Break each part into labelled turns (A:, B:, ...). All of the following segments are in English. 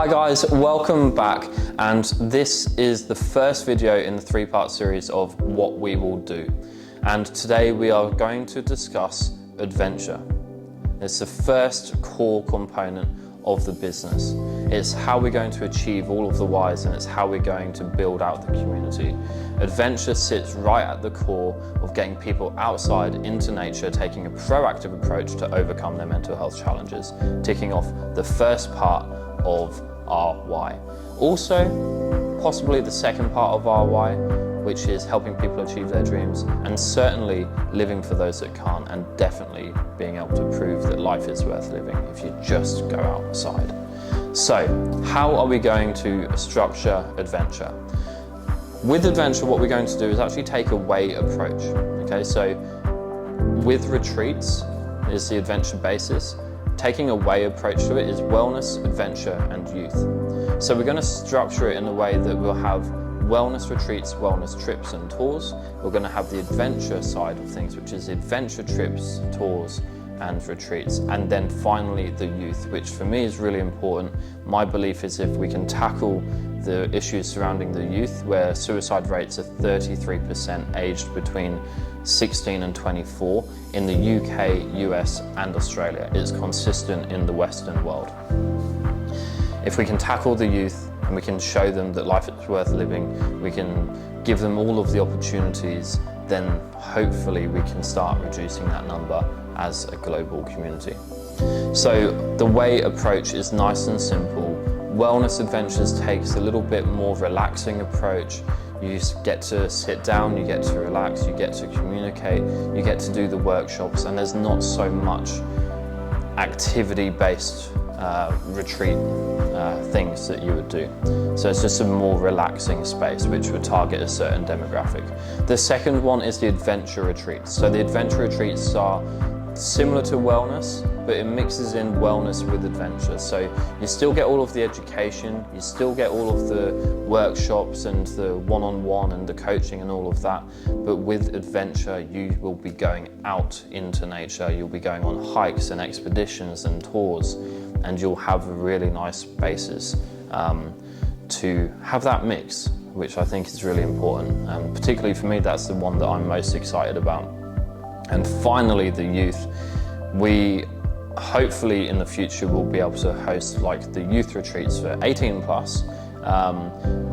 A: Hi guys, welcome back, and this is the first video in the three-part series of what we will do. And today we are going to discuss adventure. It's the first core component of the business. It's how we're going to achieve all of the whys, and it's how we're going to build out the community. Adventure sits right at the core of getting people outside into nature, taking a proactive approach to overcome their mental health challenges, ticking off the first part of our why. Also, possibly the second part of our why, which is helping people achieve their dreams, and certainly living for those that can't, and definitely being able to prove that life is worth living if you just go outside. So, how are we going to structure adventure? With adventure, what we're going to do is actually take a way approach. Okay, so with retreats is the adventure basis. Taking a way approach to it is wellness, adventure, and youth. So we're going to structure it in a way that we'll have wellness retreats, wellness trips and tours. We're going to have the adventure side of things, which is adventure trips, tours, and retreats. And then finally the youth, which for me is really important. My belief is if we can tackle the issues surrounding the youth, where suicide rates are 33% aged between 16 and 24 in the UK, US and Australia. It's consistent in the Western world. If we can tackle the youth and we can show them that life is worth living, we can give them all of the opportunities, then hopefully we can start reducing that number as a global community. So the way approach is nice and simple. Wellness Adventures takes a little bit more relaxing approach. You get to sit down, you get to relax, you get to communicate, you get to do the workshops, and there's not so much activity-based retreat things that you would do. So it's just a more relaxing space which would target a certain demographic. The second one is the adventure retreats. So the adventure retreats are similar to wellness, but it mixes in wellness with adventure. So you still get all of the education, you still get all of the workshops and the one-on-one and the coaching and all of that, but with adventure you will be going out into nature, you'll be going on hikes and expeditions and tours, and you'll have a really nice basis to have that mix, which I think is really important. Particularly for me, that's the one that I'm most excited about. And finally, the youth. We hopefully in the future will be able to host like the youth retreats for 18 plus,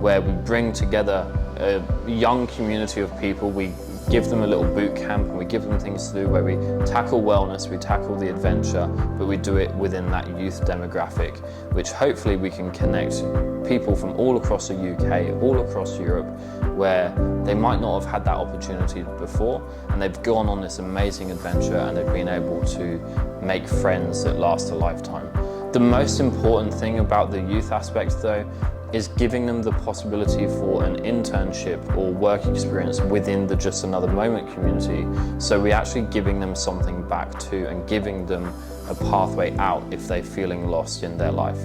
A: where we bring together a young community of people. We give them a little boot camp and we give them things to do where we tackle wellness, we tackle the adventure, but we do it within that youth demographic, which hopefully we can connect people from all across the UK, all across Europe, where they might not have had that opportunity before, and they've gone on this amazing adventure and they've been able to make friends that last a lifetime. The most important thing about the youth aspect though is giving them the possibility for an internship or work experience within the Just Another Moment community. So we're actually giving them something back too, and giving them a pathway out if they're feeling lost in their life.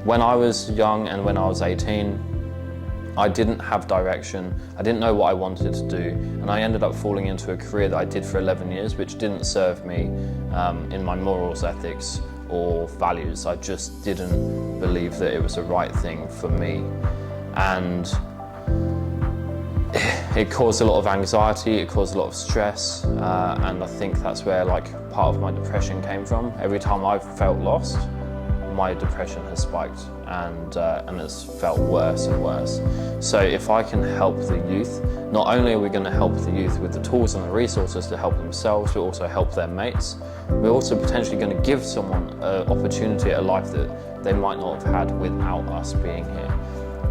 A: When I was young and when I was 18, I didn't have direction, I didn't know what I wanted to do, and I ended up falling into a career that I did for 11 years, which didn't serve me in my morals, ethics, or values. I just didn't believe that it was the right thing for me, and it caused a lot of anxiety, it caused a lot of stress, and I think that's where like part of my depression came from. Every time I felt lost, my depression has spiked, and it's felt worse and worse. So if I can help the youth, not only are we going to help the youth with the tools and the resources to help themselves, but also help their mates, we're also potentially going to give someone an opportunity at a life that they might not have had without us being here.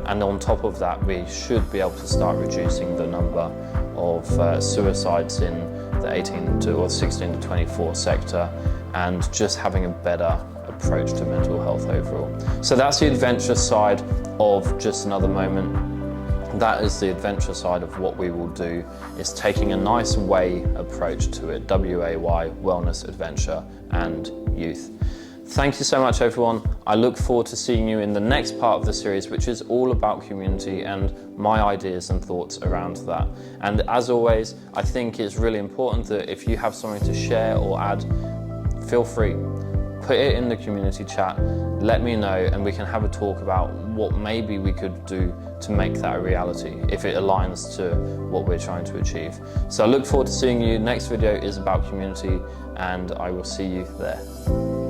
A: And on top of that, we should be able to start reducing the number of suicides in the 18 to or 16 to 24 sector, and just having a better approach to mental health overall. So that's the adventure side of Just Another Moment. That is the adventure side of what we will do, is taking a nice way approach to it. WAY, wellness, adventure, and youth. Thank you so much, everyone. I look forward to seeing you in the next part of the series, which is all about community and my ideas and thoughts around that. And as always, I think it's really important that if you have something to share or add, feel free. Put it in the community chat. let me know and we can have a talk about what maybe we could do to make that a reality if it aligns to what we're trying to achieve. So I look forward to seeing you. Next video is about community and I will see you there.